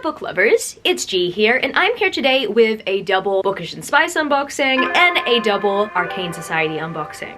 book lovers, it's G here, and I'm here today with a double Bookish and Spice unboxing and a double Arcane Society unboxing.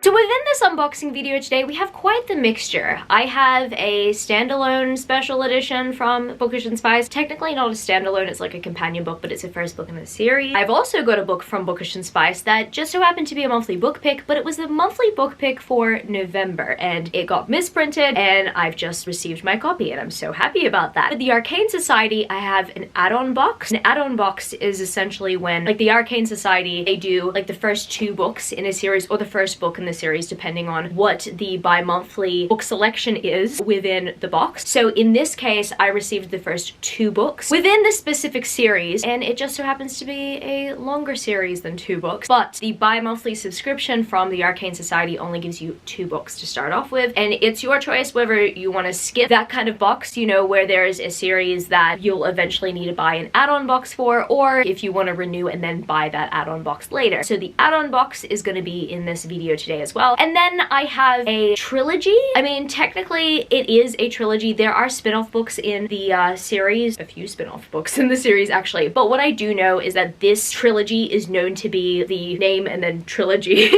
So within this unboxing video today, we have quite the mixture. I have a standalone special edition from Bookish and Spice. Technically not a standalone, it's like a companion book, but it's the first book in the series. I've also got a book from Bookish and Spice that just so happened to be a monthly book pick, but it was the monthly book pick for November, and it got misprinted, and I've just received my copy, and I'm so happy about that. With the Arcane Society, I have an add-on box. An add-on box is essentially when, like the Arcane Society, they do like the first 2 books in a series, or the first book in the series, depending on what the bi-monthly book selection is within the box. So in this case, I received the first 2 books within the specific series, and it just so happens to be a longer series than 2 books. But the bi-monthly subscription from the Arcane Society only gives you 2 books to start off with, and it's your choice whether you want to skip that kind of box, you know, where there's a series that you'll eventually need to buy an add-on box for, or if you want to renew and then buy that add-on box later. So the add-on box is going to be in this video today as well. And then I have a trilogy. I mean, technically it is a trilogy. There are spin-off books in the series, a few spin-off books in the series actually, but what I do know is that this trilogy is known to be the name and then trilogy.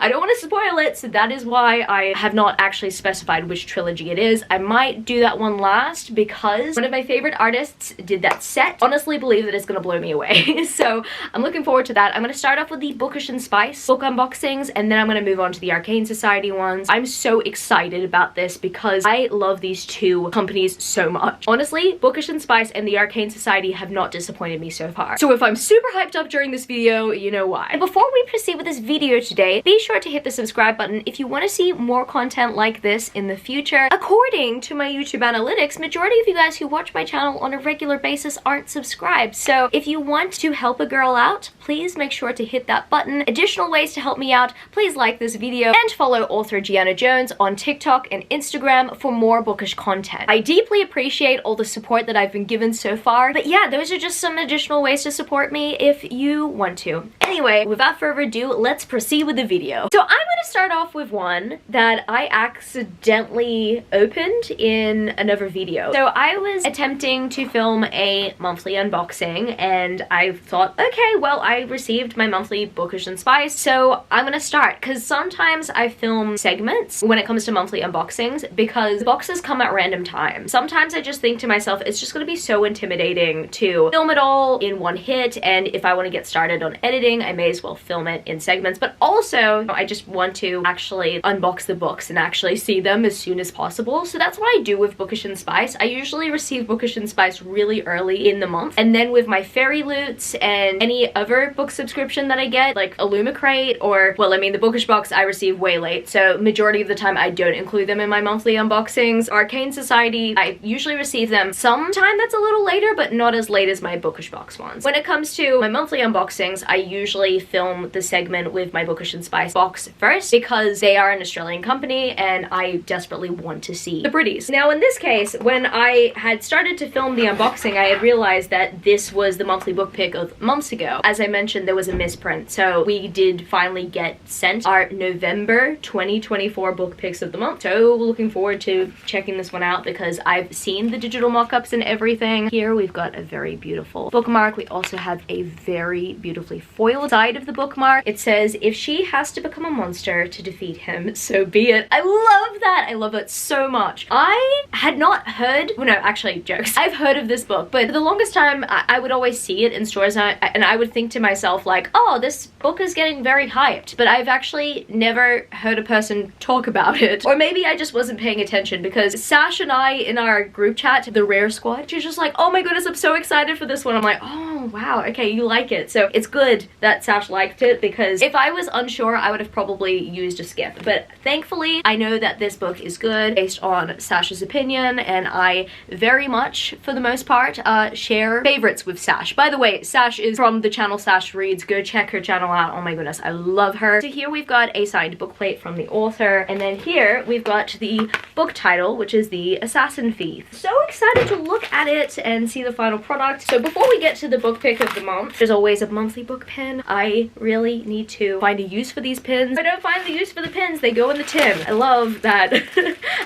I don't want to spoil it, so that is why I have not actually specified which trilogy it is. I might do that one last because one of my favorite artists did that set. Honestly believe that it's gonna blow me away. So I'm looking forward to that. I'm gonna start off with the Bookish and Spice book unboxings, and then I'm gonna move on to the Arcane Society ones. I'm so excited about this because I love these 2 companies so much. Honestly, Bookish and Spice and the Arcane Society have not disappointed me so far. So if I'm super hyped up during this video, you know why. And before we proceed with this video today, be sure to hit the subscribe button if you want to see more content like this in the future. According to my YouTube analytics, majority of you guys who watch my channel on a regular basis aren't subscribed. So if you want to help a girl out, please make sure to hit that button. Additional ways to help me out, please like this video and follow author Gianna Jones on TikTok and Instagram for more bookish content. I deeply appreciate all the support that I've been given so far, but yeah, those are just some additional ways to support me if you want to. Anyway, without further ado, let's proceed with the video. So I'm gonna start off with one that I accidentally opened in another video. So I was attempting to film a monthly unboxing, and I thought, okay, well, I received my monthly Bookish and Spice, so I'm gonna start, because sometimes I film segments when it comes to monthly unboxings because boxes come at random times. Sometimes I just think to myself, it's just gonna be so intimidating to film it all in one hit, and if I want to get started on editing, I may as well film it in segments. But also, I just want to actually unbox the books and actually see them as soon as possible. So that's what I do with Bookish and Spice. I usually receive Bookish and Spice really early in the month, and then with my Fairy Loots and any other book subscription that I get, like Illumicrate, or, well, I mean, the Bookish box I receive way late, so majority of the time I don't include them in my monthly unboxings. Arcane Society, I usually receive them sometime that's a little later, but not as late as my Bookish box ones. When it comes to my monthly unboxings, I usually film the segment with my Bookish and Spice box first because they are an Australian company and I desperately want to see the pretties. Now in this case, when I had started to film the unboxing, I had realized that this was the monthly book pick of months ago. As I mentioned, there was a misprint, so we did finally get sent our November 2024 book picks of the month. So looking forward to checking this one out because I've seen the digital mock-ups and everything. Here we've got a very beautiful bookmark. We also have a very beautifully foiled side of the bookmark. It says, if she has to become a monster to defeat him, so be it. I love that. I love it so much. I had not heard, well, no, actually, jokes. I've heard of this book, but for the longest time, I would always see it in stores and I would think to myself like, oh, this book is getting very hyped, but I've actually never heard a person talk about it. Or maybe I just wasn't paying attention because Sash and I in our group chat, the Rare Squad, she's just like, oh my goodness, I'm so excited for this one. I'm like, oh wow, okay, you like it. So it's good that Sash liked it because if I was unsure, I would have probably used a skip. But thankfully, I know that this book is good based on Sash's opinion, and I very much, for the most part, share favorites with Sash. By the way, Sash is from the channel Sash Reads. Go check her channel out. Oh my goodness, I love her. So here we've got a signed book plate from the author, and then here we've got the book title, which is The Assassin Thief. So excited to look at it and see the final product. So before we get to the book pick of the month. There's always a monthly book pin. I really need to find a use for these pins. If I don't find the use for the pins, they go in the tin. I love that.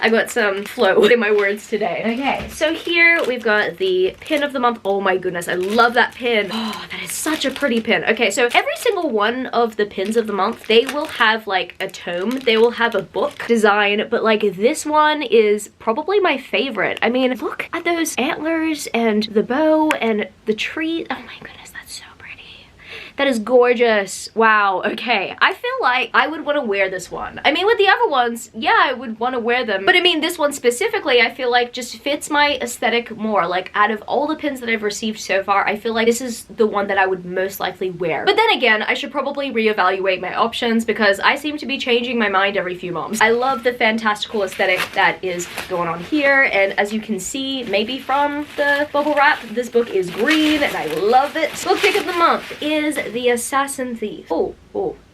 I got some flow in my words today. Okay, so here we've got the pin of the month. Oh my goodness, I love that pin. Oh, that is such a pretty pin. Okay, so every single one of the pins of the month, they will have like a tome. They will have a book design, but like this one is probably my favorite. I mean, look at those antlers and the bow and the tree. Oh my goodness, that's so pretty. That is gorgeous. Wow, okay. I feel like I would want to wear this one. I mean, with the other ones, yeah, I would want to wear them. But I mean, this one specifically, I feel like just fits my aesthetic more. Like, out of all the pins that I've received so far, I feel like this is the one that I would most likely wear. But then again, I should probably reevaluate my options because I seem to be changing my mind every few months. I love the fantastical aesthetic that is going on here. And as you can see, maybe from the bubble wrap, this book is green and I love it. Book pick of the month is The Assassin Thief. Oh,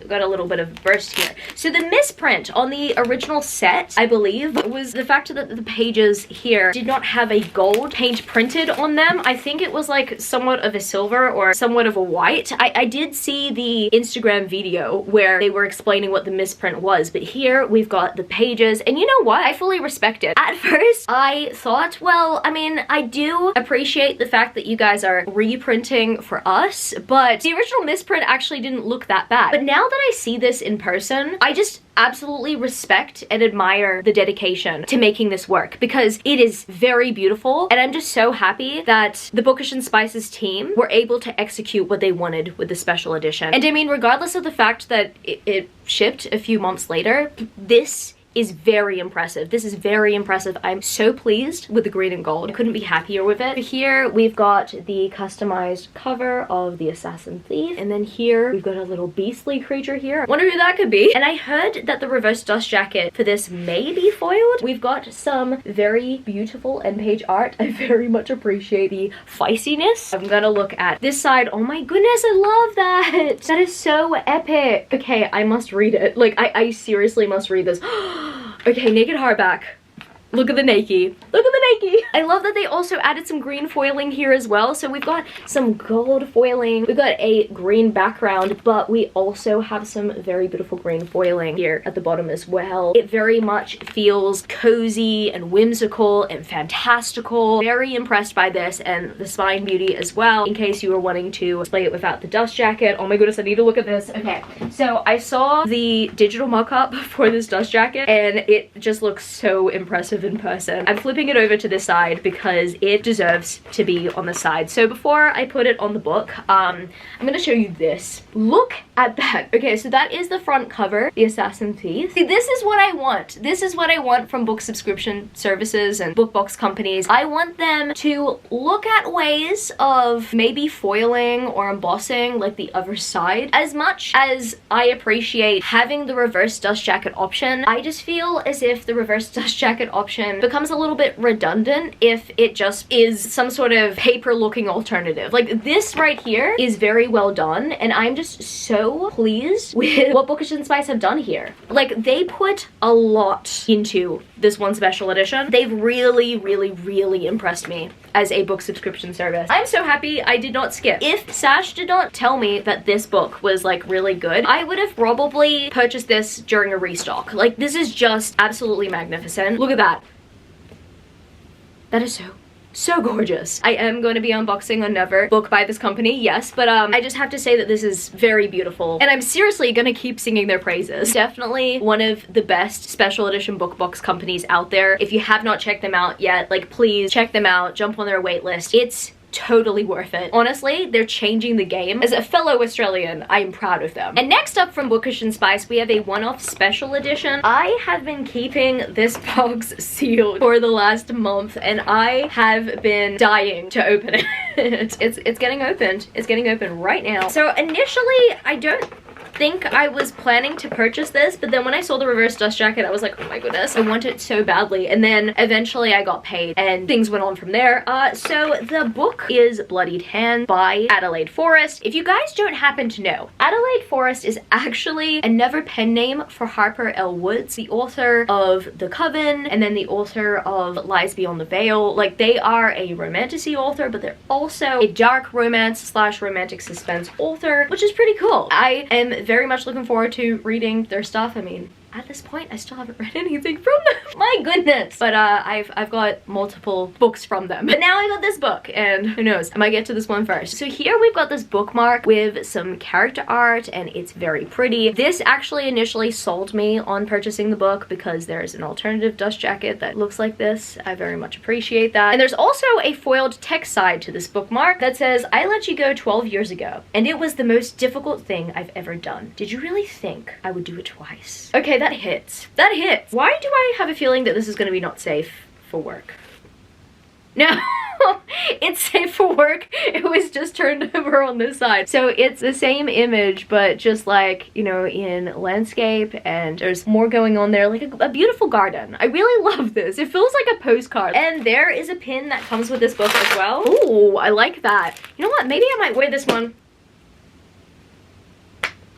got a little bit of burst here. So the misprint on the original set, I believe, was the fact that the pages here did not have a gold paint printed on them. I think it was like somewhat of a silver or somewhat of a white. I did see the Instagram video where they were explaining what the misprint was, but here we've got the pages, and you know what? I fully respect it. At first, I thought, well, I mean, I do appreciate the fact that you guys are reprinting for us, but the original misprint actually didn't look that bad. But now that I see this in person, I just absolutely respect and admire the dedication to making this work because it is very beautiful, and I'm just so happy that the Bookish and Spices team were able to execute what they wanted with the special edition. And I mean, regardless of the fact that it shipped a few months later, this is very impressive. This is very impressive. I'm so pleased with the green and gold. I couldn't be happier with it. Here we've got the customized cover of The Assassin Thief, and then here we've got a little beastly creature here. I wonder who that could be. And I heard that the reverse dust jacket for this may be foiled. We've got some very beautiful end page art. I very much appreciate the feistiness. I'm gonna look at this side. Oh my goodness, I love that. That is so epic. Okay, I must read it. Like, I seriously must read this. Okay, naked hardback. Look at the Nike. Look at the Nike. I love that they also added some green foiling here as well. So we've got some gold foiling. We've got a green background, but we also have some very beautiful green foiling here at the bottom as well. It very much feels cozy and whimsical and fantastical. Very impressed by this and the spine beauty as well. In case you were wanting to display it without the dust jacket. Oh my goodness, I need to look at this. Okay, so I saw the digital mock-up for this dust jacket and it just looks so impressive in person. I'm flipping it over to this side because it deserves to be on the side. So before I put it on the book, I'm gonna show you this. Look at that. Okay, so that is the front cover, The Assassin Thief. See, this is what I want. This is what I want from book subscription services and book box companies. I want them to look at ways of maybe foiling or embossing like the other side. As much as I appreciate having the reverse dust jacket option, I just feel as if the reverse dust jacket option becomes a little bit redundant if it just is some sort of paper looking alternative. Like, this right here is very well done, and I'm just so pleased with what Bookish and Spice have done here. Like, they put a lot into this one special edition. They've really, really, really impressed me as a book subscription service. I'm so happy I did not skip. If Sash did not tell me that this book was like really good, I would have probably purchased this during a restock. Like, this is just absolutely magnificent. Look at that. That is so gorgeous. I am going to be unboxing another book by this company, yes, but I just have to say that this is very beautiful, and I'm seriously gonna keep singing their praises. Definitely one of the best special edition book box companies out there. If you have not checked them out yet, like, please check them out, jump on their wait list. It's totally worth it. Honestly, they're changing the game. As a fellow Australian, I'm proud of them. And next up from Bookish and Spice, we have a one-off special edition. I have been keeping this box sealed for the last month, and I have been dying to open it. It's getting opened. It's getting opened right now. So initially, I don't think I was planning to purchase this, but then when I saw the reverse dust jacket, I was like, oh my goodness, I want it so badly. And then eventually I got paid and things went on from there. So the book is Bloodied Hands by Adelaide Forrest. If you guys don't happen to know, Adelaide Forrest is actually another pen name for Harper L. Woods, the author of The Coven and then the author of Lies Beyond the Veil. Like, they are a romantasy author, but they're also a dark romance slash romantic suspense author, which is pretty cool. I am very much looking forward to reading their stuff. I mean, at this point, I still haven't read anything from them. My goodness. But I've got multiple books from them. But now I got this book, and who knows, I might get to this one first. So here we've got this bookmark with some character art, and it's very pretty. This actually initially sold me on purchasing the book because there's an alternative dust jacket that looks like this. I very much appreciate that. And there's also a foiled text side to this bookmark that says, I let you go 12 years ago, and it was the most difficult thing I've ever done. Did you really think I would do it twice? Okay, that hits. That hits. Why do I have a feeling that this is going to be not safe for work? No, it's safe for work. It was just turned over on this side. So it's the same image, but just like, you know, in landscape, and there's more going on there, like a beautiful garden. I really love this. It feels like a postcard. And there is a pin that comes with this book as well. Ooh, I like that. You know what? Maybe I might wear this one.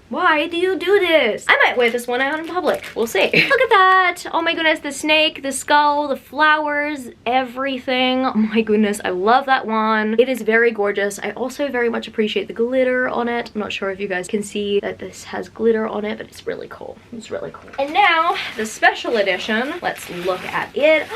Why do you do this? I might wear this one out in public. We'll see. Look at that. Oh my goodness, the snake, the skull, the flowers, everything. Oh my goodness, I love that one. It is very gorgeous. I also very much appreciate the glitter on it. I'm not sure if you guys can see that this has glitter on it, but it's really cool. It's really cool. And now, the special edition. Let's look at it.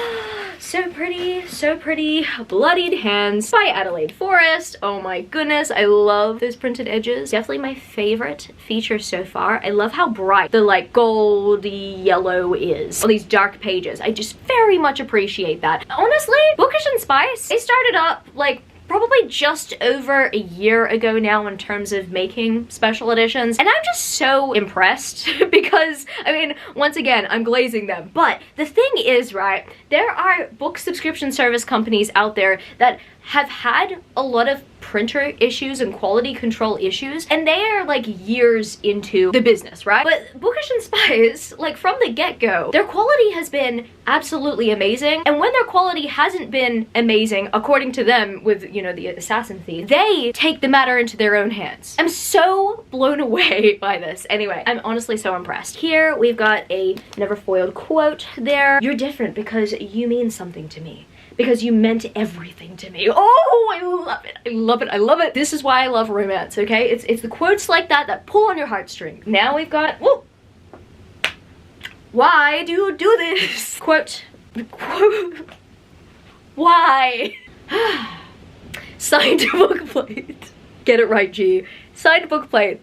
So pretty, so pretty. Bloodied Hands by Adelaide Forrest. Oh my goodness, I love those printed edges. Definitely my favorite feature so far. I love how bright the like goldy yellow is on these dark pages. I just very much appreciate that. Honestly, Bookish and Spice, they started up like probably just over a year ago now in terms of making special editions, and I'm just so impressed because, I mean, once again, I'm glazing them. But the thing is, right, there are book subscription service companies out there that have had a lot of printer issues and quality control issues, and they are like years into the business, right? But Bookish and Spice, like from the get-go, their quality has been absolutely amazing, and when their quality hasn't been amazing, according to them with, you know, the assassin thief, they take the matter into their own hands. I'm so blown away by this. Anyway, I'm honestly so impressed. Here we've got a never foiled quote there. You're different because you mean something to me. Because you meant everything to me. Oh, I love it. I love it. I love it. This is why I love romance, okay? It's the quotes like that that pull on your heartstrings. Now we've got, whoa. Why do you do this? Quote. Why? Signed bookplate. Get it right, G. Signed bookplate.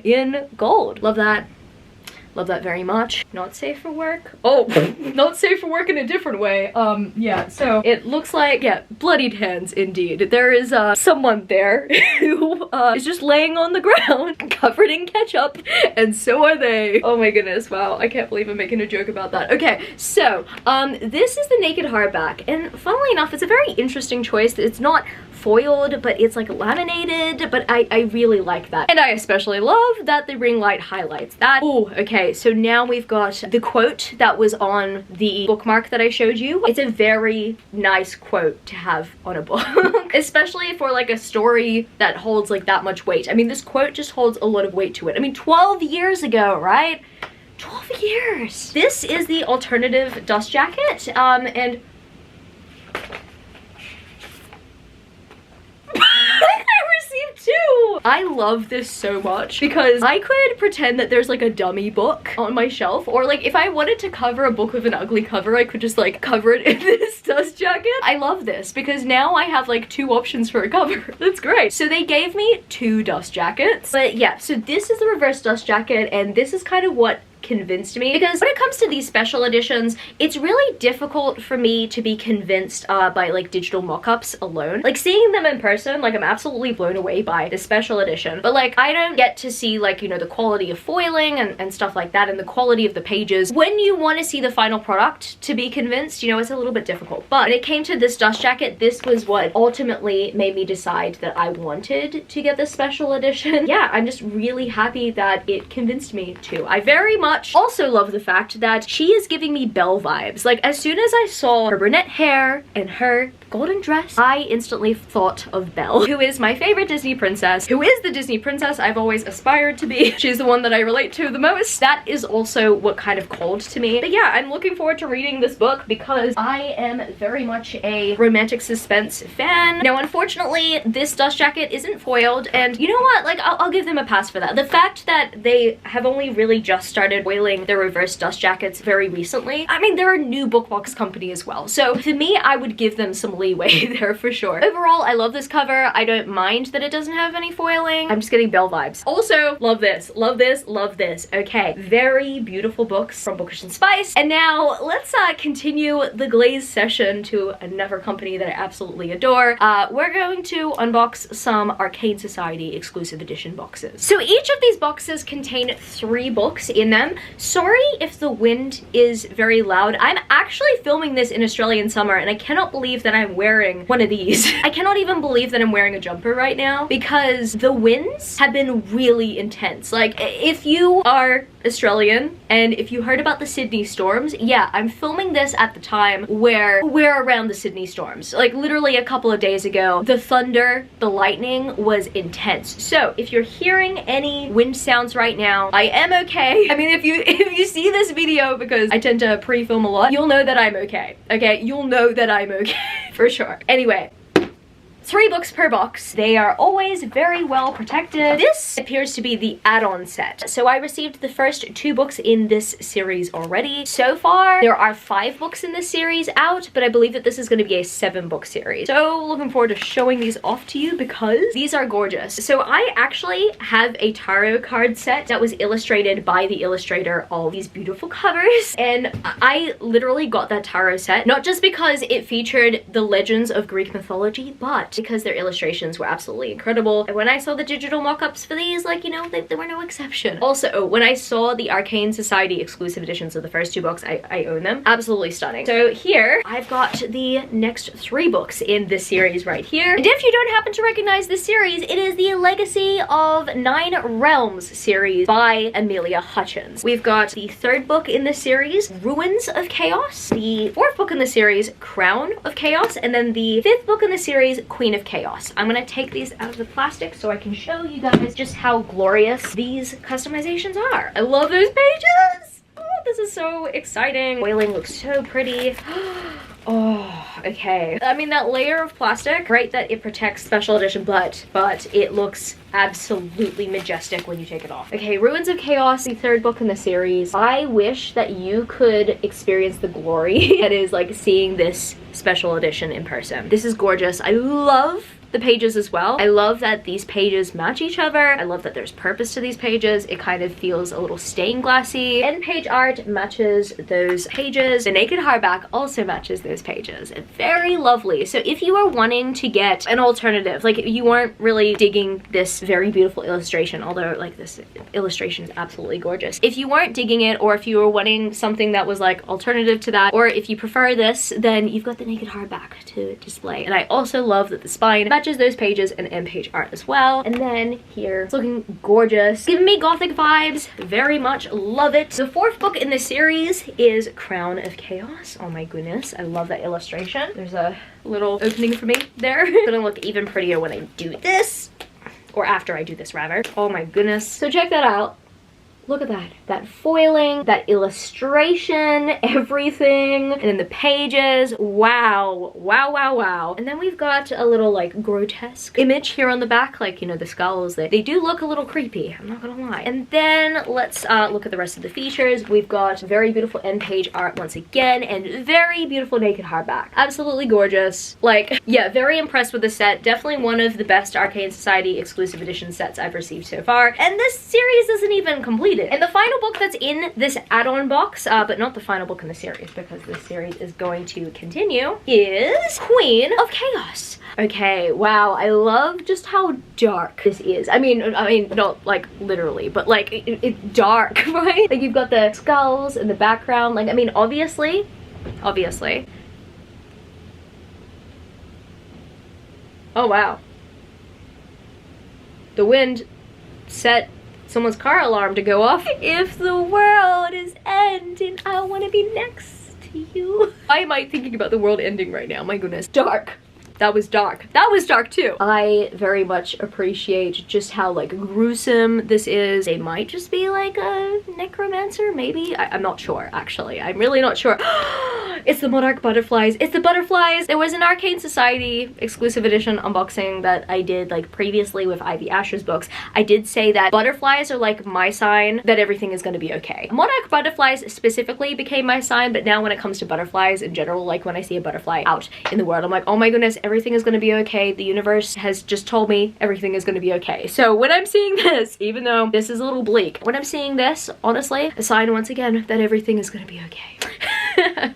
In gold. Love that. Love that very much. Not safe for work. Oh, not safe for work in a different way. Yeah, so it looks like, yeah, bloodied hands indeed. There is someone there who is just laying on the ground covered in ketchup, and so are they. Oh my goodness, wow, I can't believe I'm making a joke about that. Okay, so this is the naked hardback, and funnily enough, it's a very interesting choice. It's not foiled, but it's like laminated, but I really like that. And I especially love that the ring light highlights that. Oh, okay, so now we've got the quote that was on the bookmark that I showed you. It's a very nice quote to have on a book, especially for like a story that holds like that much weight. I mean, this quote just holds a lot of weight to it. I mean, 12 years ago, right? 12 years. This is the alternative dust jacket, and too. I love this so much because I could pretend that there's like a dummy book on my shelf, or like if I wanted to cover a book with an ugly cover, I could just like cover it in this dust jacket. I love this because now I have like 2 options for a cover. That's great. So they gave me 2 dust jackets, but yeah, so this is the reverse dust jacket, and this is kind of what convinced me, because when it comes to these special editions, it's really difficult for me to be convinced by like digital mock-ups alone. Like seeing them in person, like I'm absolutely blown away by the special edition, but like I don't get to see like, you know, the quality of foiling and stuff like that, and the quality of the pages. When you want to see the final product to be convinced, you know, it's a little bit difficult. But when it came to this dust jacket, this was what ultimately made me decide that I wanted to get this special edition. Yeah, I'm just really happy that it convinced me to. I very much also love the fact that she is giving me Belle vibes. Like as soon as I saw her brunette hair and her golden dress, I instantly thought of Belle, who is my favorite Disney princess, who is the Disney princess I've always aspired to be. She's the one that I relate to the most. That is also what kind of called to me. But yeah, I'm looking forward to reading this book because I am very much a romantic suspense fan. Now, unfortunately, this dust jacket isn't foiled, and you know what? Like, I'll give them a pass for that. The fact that they have only really just started foiling their reverse dust jackets very recently, I mean, they're a new book box company as well. So to me, I would give them some leeway there for sure. Overall, I love this cover. I don't mind that it doesn't have any foiling. I'm just getting Belle vibes. Also, love this, love this, love this. Okay, very beautiful books from Bookish and Spice. And now let's continue the glaze session to another company that I absolutely adore. We're going to unbox some Arcane Society exclusive edition boxes. So each of these boxes contain 3 books in them. Sorry if the wind is very loud. I'm actually filming this in Australian summer, and I cannot believe that I'm wearing one of these. I cannot even believe that I'm wearing a jumper right now because the winds have been really intense. Like, if you are Australian and if you heard about the Sydney storms, yeah, I'm filming this at the time where we're around the Sydney storms. Like literally a couple of days ago, the thunder, the lightning was intense. So if you're hearing any wind sounds right now, I am okay. I mean, if you see this video, because I tend to pre-film a lot, you'll know that I'm okay. Okay, you'll know that I'm okay for sure. Anyway, 3 books per box. They are always very well protected. This appears to be the add-on set. So I received the first 2 books in this series already. So far, there are 5 books in this series out, but I believe that this is going to be a 7-book series. So looking forward to showing these off to you because these are gorgeous. So I actually have a tarot card set that was illustrated by the illustrator of these beautiful covers. And I literally got that tarot set, not just because it featured the legends of Greek mythology, but because their illustrations were absolutely incredible. And when I saw the digital mock-ups for these, like, you know, they were no exception. Also, when I saw the Arcane Society exclusive editions of the first 2 books, I own them. Absolutely stunning. So here, I've got the next 3 books in this series right here. And if you don't happen to recognize this series, it is the Legacy of 9 Realms series by Amelia Hutchins. We've got the 3rd book in this series, Ruins of Chaos, the 4th book in the series, Crown of Chaos, and then the 5th book in the series, Queen of Chaos. I'm gonna take these out of the plastic so I can show you guys just how glorious these customizations are. I love those pages! Oh, this is so exciting. Foiling looks so pretty. Oh, okay. I mean, that layer of plastic, great that it protects special edition, but it looks absolutely majestic when you take it off. Okay, Ruins of Chaos, the 3rd book in the series. I wish that you could experience the glory that is like seeing this special edition in person. This is gorgeous. I love the pages as well. I love that these pages match each other. I love that there's purpose to these pages. It kind of feels a little stained glassy. End page art matches those pages. The naked hardback also matches those pages. Very lovely. So if you are wanting to get an alternative, like you weren't really digging this very beautiful illustration, although like this illustration is absolutely gorgeous. If you weren't digging it, or if you were wanting something that was like alternative to that, or if you prefer this, then you've got the naked hardback to display. And I also love that the spine matches those pages and end page art as well. And then here, it's looking gorgeous, giving me gothic vibes. Very much love it. The 4th book in this series is Crown of Chaos. Oh my goodness, I love that illustration. There's a little opening for me there. It's gonna look even prettier when I do this, or after I do this rather. Oh my goodness. So check that out. Look at that. That foiling, that illustration, everything. And then the pages. Wow. Wow, wow, wow. And then we've got a little like grotesque image here on the back. Like, you know, the skulls. They do look a little creepy. I'm not gonna lie. And then let's look at the rest of the features. We've got very beautiful end page art once again. And very beautiful naked hardback. Absolutely gorgeous. Like, yeah, very impressed with the set. Definitely one of the best Arcane Society exclusive edition sets I've received so far. And this series isn't even complete. completed. And the final book that's in this add-on box, but not the final book in the series because this series is going to continue, is Queen of Chaos. Okay, wow, I love just how dark this is. I mean, not like literally, but like it's dark, right? Like you've got the skulls in the background. Like, I mean, obviously. Oh, wow. The wind set someone's car alarm to go off. If the world is ending, I want to be next to you. Why am I thinking about the world ending right now? My goodness. Dark. That was dark. That was dark too. I very much appreciate just how like gruesome this is. They might just be like a necromancer, maybe? I'm not sure, actually. I'm really not sure. It's the monarch butterflies. It's the butterflies. There was an Arcane Society exclusive edition unboxing that I did like previously with Ivy Asher's books. I did say that butterflies are like my sign that everything is going to be okay. Monarch butterflies specifically became my sign, but now when it comes to butterflies in general, like when I see a butterfly out in the world, I'm like, oh my goodness, everything is going to be okay. The universe has just told me everything is going to be okay. So when I'm seeing this, even though this is a little bleak, when I'm seeing this, honestly, a sign once again that everything is going to be okay.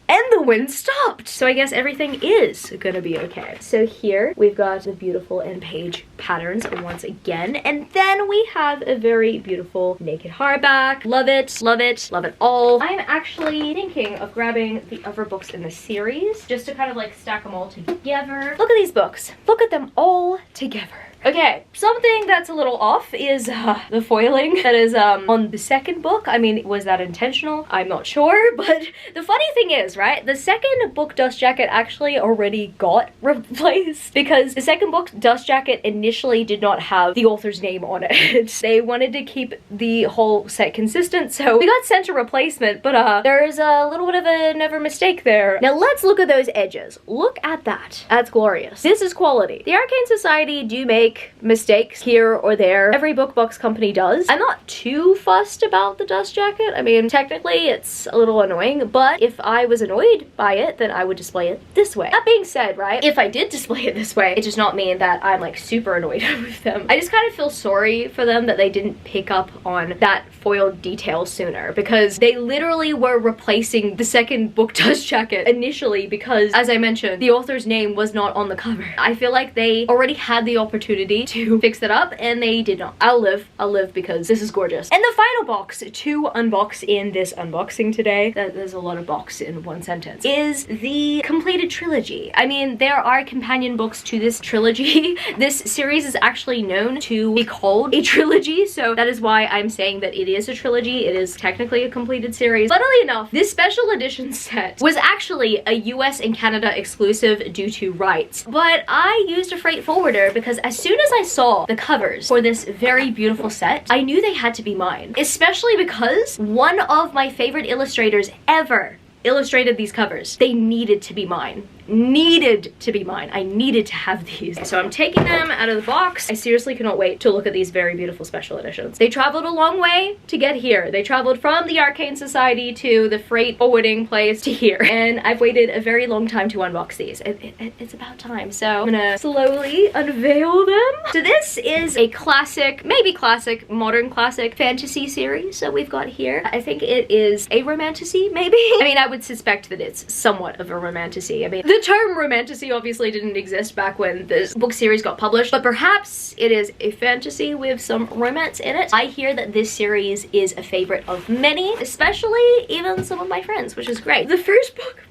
And the wind stopped. So I guess everything is gonna be okay. So here we've got the beautiful end page patterns once again. And then we have a very beautiful naked hardback. Love it, love it, love it all. I'm actually thinking of grabbing the other books in the series just to kind of like stack them all together. Look at these books. Look at them all together. Okay, something that's a little off is the foiling that is on the second book. I mean, was that intentional? I'm not sure, but the funny thing is, right, the second book dust jacket actually already got replaced because the second book dust jacket initially did not have the author's name on it. They wanted to keep the whole set consistent, so we got sent a replacement, but there's a little bit of a never mistake there. Now let's look at those edges. Look at that. That's glorious. This is quality. The Arcane Society do make mistakes here or there. Every book box company does. I'm not too fussed about the dust jacket. I mean, technically it's a little annoying, but if I was annoyed by it, then I would display it this way. That being said, right, if I did display it this way, it does not mean that I'm like super annoyed with them. I just kind of feel sorry for them that they didn't pick up on that foiled detail sooner because they literally were replacing the second book dust jacket initially because, as I mentioned, the author's name was not on the cover. I feel like they already had the opportunity to fix that up and they did not. I'll live because this is gorgeous. And the final box to unbox in this unboxing today, there's a lot of box in one sentence, is the completed trilogy. I mean, there are companion books to this trilogy. This series is actually known to be called a trilogy, so that is why I'm saying that it is a trilogy. It is technically a completed series. Funnily enough, this special edition set was actually a US and Canada exclusive due to rights, but I used a freight forwarder because as soon as I saw the covers for this very beautiful set, I knew they had to be mine, especially because one of my favorite illustrators ever illustrated these covers. They needed to be mine. Needed to be mine. I needed to have these. So I'm taking them out of the box. I seriously cannot wait to look at these very beautiful special editions. They traveled a long way to get here. They traveled from the Arcane Society to the freight forwarding place to here. And I've waited a very long time to unbox these. It's about time. So I'm gonna slowly unveil them. So this is a classic, maybe classic, modern classic fantasy series that we've got here. I think it is a romantasy, maybe? I mean, I would suspect that it's somewhat of a romantasy. I mean, the term romantasy obviously didn't exist back when this book series got published, but perhaps it is a fantasy with some romance in it. I hear that this series is a favorite of many, especially even some of my friends, which is great. The first book,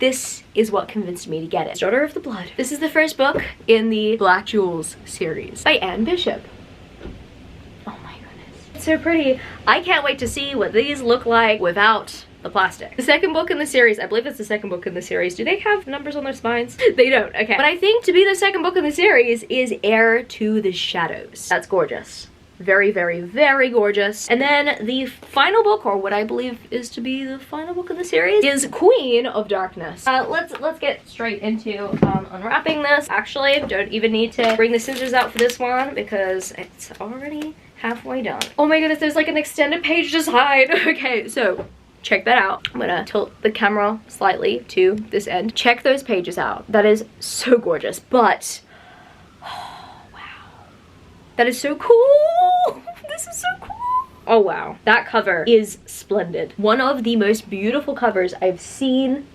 this is what convinced me to get it. Daughter of the Blood. This is the first book in the Black Jewels series by Anne Bishop. Oh my goodness. It's so pretty. I can't wait to see what these look like without the plastic. The second book in the series, I believe it's the second book in the series. Do they have numbers on their spines? They don't, okay. But I think to be the second book in the series is Heir to the Shadows. That's gorgeous. Very, very, very gorgeous. And then the final book, or what I believe is to be the final book of the series, is Queen of Darkness. Let's get straight into unwrapping this. Actually, don't even need to bring the scissors out for this one because it's already halfway done. Oh my goodness, there's like an extended page design. Okay, so check that out. I'm gonna tilt the camera slightly to this end. Check those pages out. That is so gorgeous, but That is so cool. This is so cool. Oh wow, that cover is splendid. One of the most beautiful covers I've seen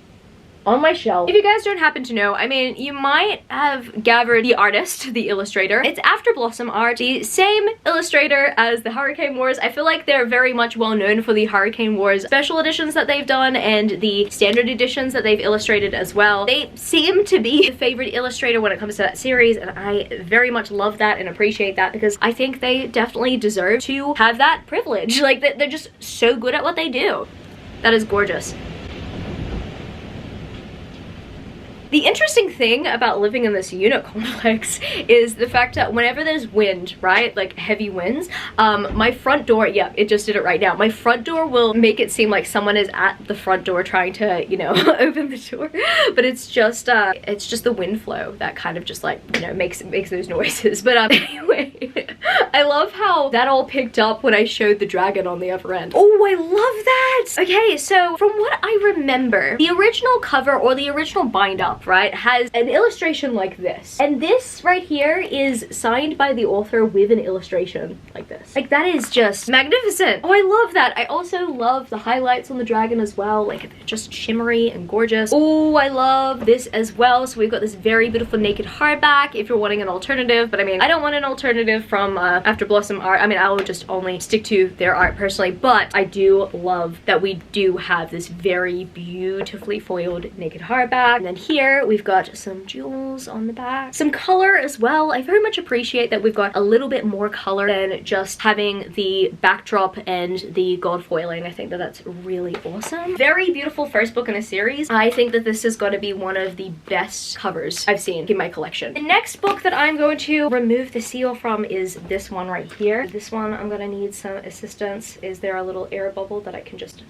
on my shelf. If you guys don't happen to know, I mean, you might have gathered the artist, the illustrator. It's After Blossom Art, the same illustrator as the Hurricane Wars. I feel like they're very much well known for the Hurricane Wars special editions that they've done and the standard editions that they've illustrated as well. They seem to be the favorite illustrator when it comes to that series, and I very much love that and appreciate that because I think they definitely deserve to have that privilege. Like, they're just so good at what they do. That is gorgeous. The interesting thing about living in this unit complex is the fact that whenever there's wind, right, like heavy winds, my front door, yeah, it just did it right now. My front door will make it seem like someone is at the front door trying to, you know, open the door, but it's just the wind flow that kind of just like, you know, makes those noises. But anyway, I love how that all picked up when I showed the dragon on the other end. Oh, I love that. Okay, so from what I remember, the original cover or the original bind up, right, has an illustration like this, and this right here is signed by the author with an illustration like this. Like, that is just magnificent. Oh, I love that. I also love the highlights on the dragon as well, like they're just shimmery and gorgeous. Oh, I love this as well. So we've got this very beautiful naked hardback if you're wanting an alternative, but I mean, I don't want an alternative from After Blossom Art. I mean, I will just only stick to their art personally, but I do love that we do have this very beautifully foiled naked hardback. And then here we've got some jewels on the back, some color as well. I very much appreciate that we've got a little bit more color than just having the backdrop and the gold foiling. I think that that's really awesome. Very beautiful first book in a series. I think that this is going to be one of the best covers I've seen in my collection. The next book that I'm going to remove the seal from is this one right here. This one I'm going to need some assistance. Is there a little air bubble that I can just...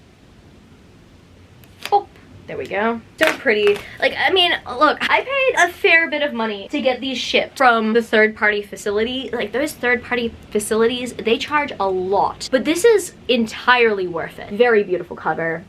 Oh, there we go. So pretty. Like, I mean, look, I paid a fair bit of money to get these shipped from the third-party facility. Like, those third-party facilities, they charge a lot. But this is entirely worth it. Very beautiful cover.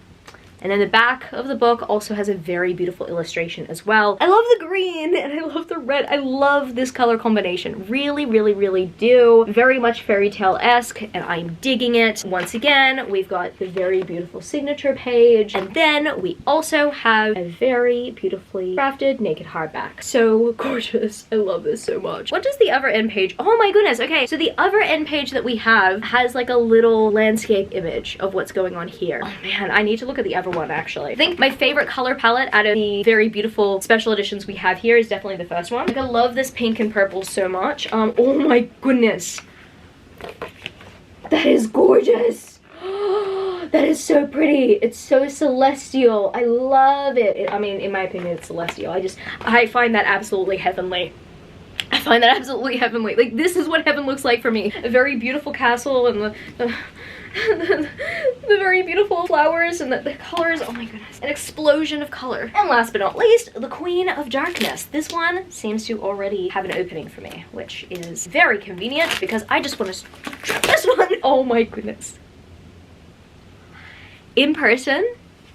And then the back of the book also has a very beautiful illustration as well. I love the green and I love the red. I love this color combination. Really, really, really do. Very much fairy tale-esque, and I'm digging it. Once again, we've got the very beautiful signature page. And then we also have a very beautifully crafted naked hardback. So gorgeous. I love this so much. What does the other end page? Oh my goodness. Okay, so the other end page that we have has like a little landscape image of what's going on here. Oh man, I need to look at the other one actually. I think my favorite color palette out of the very beautiful special editions we have here is definitely the first one. Like, I love this pink and purple so much. Oh my goodness. That is gorgeous. That is so pretty. It's so celestial. I love it. I mean, in my opinion, it's celestial. I find that absolutely heavenly. I find that absolutely heavenly. Like, this is what heaven looks like for me. A very beautiful castle and the very beautiful flowers and the colors. Oh my goodness, an explosion of color. And last but not least, the Queen of Darkness. This one seems to already have an opening for me, which is very convenient because I just want to try this one. Oh my goodness. In person,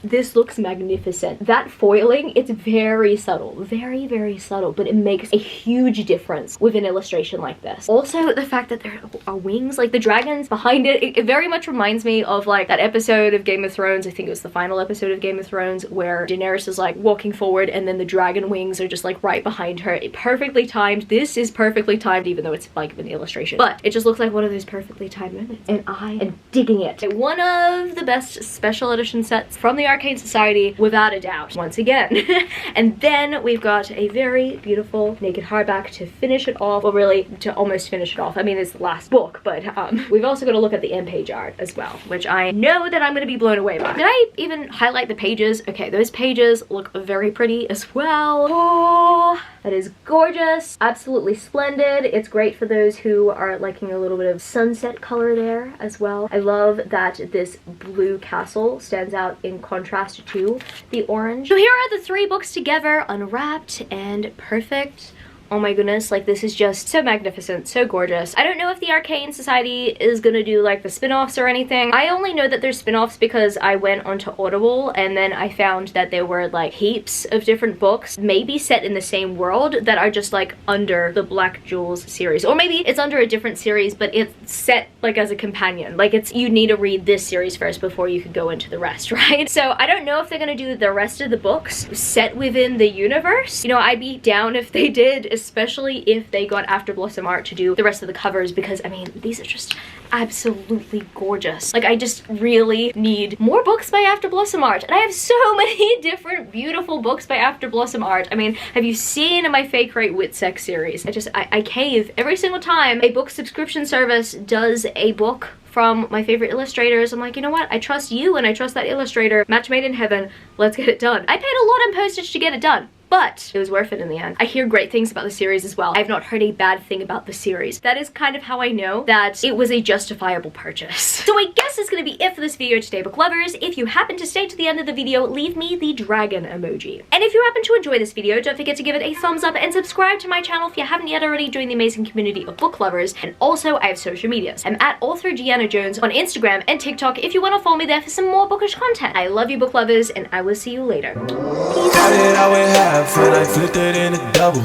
this looks magnificent. That foiling, it's very subtle, very, very subtle, but it makes a huge difference with an illustration like this. Also, the fact that there are wings, like the dragons behind it, it very much reminds me of like that episode of Game of Thrones. I think it was the final episode of Game of Thrones where Daenerys is like walking forward and then the dragon wings are just like right behind her. It perfectly timed. This is perfectly timed, even though it's like an illustration, but it just looks like one of those perfectly timed moments, and I am digging it. One of the best special edition sets from the Arcane Society, without a doubt, once again. And then we've got a very beautiful naked hardback to finish it off, well really to almost finish it off. I mean, it's the last book, but we've also got to look at the end page art as well, which I know that I'm going to be blown away by. Did I even highlight the pages? Okay, those pages look very pretty as well. Oh, that is gorgeous. Absolutely splendid. It's great for those who are liking a little bit of sunset color there as well. I love that this blue castle stands out in contrast to the orange. So here are the three books together, unwrapped and perfect oh my goodness, like this is just so magnificent, so gorgeous. I don't know if the Arcane Society is gonna do like the spin-offs or anything. I only know that there's spin-offs because I went onto Audible and then I found that there were like heaps of different books, maybe set in the same world, that are just like under the Black Jewels series. Or maybe it's under a different series, but it's set like as a companion. Like it's, you need to read this series first before you could go into the rest, right? So I don't know if they're gonna do the rest of the books set within the universe. You know, I'd be down if they did, especially if they got After Blossom Art to do the rest of the covers, because I mean, these are just absolutely gorgeous. Like I just really need more books by After Blossom Art, and I have so many different beautiful books by After Blossom Art. I mean, have you seen my Fake Rate Witsex series? I cave every single time a book subscription service does a book from my favorite illustrators. I'm like, you know what? I trust you and I trust that illustrator. Match made in heaven. Let's get it done. I paid a lot in postage to get it done, but it was worth it in the end. I hear great things about the series as well. I've not heard a bad thing about the series. That is kind of how I know that it was a justifiable purchase. So I guess that's gonna be it for this video today, book lovers. If you happen to stay to the end of the video, leave me the dragon emoji. And if you happen to enjoy this video, don't forget to give it a thumbs up and subscribe to my channel if you haven't yet already. Join the amazing community of book lovers. And also, I have social medias. I'm at author Gianna Jones on Instagram and TikTok if you want to follow me there for some more bookish content. I love you, book lovers, and I will see you later. Peace. And I flipped it in a double.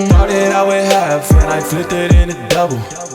Started out with half and I flipped it in a double.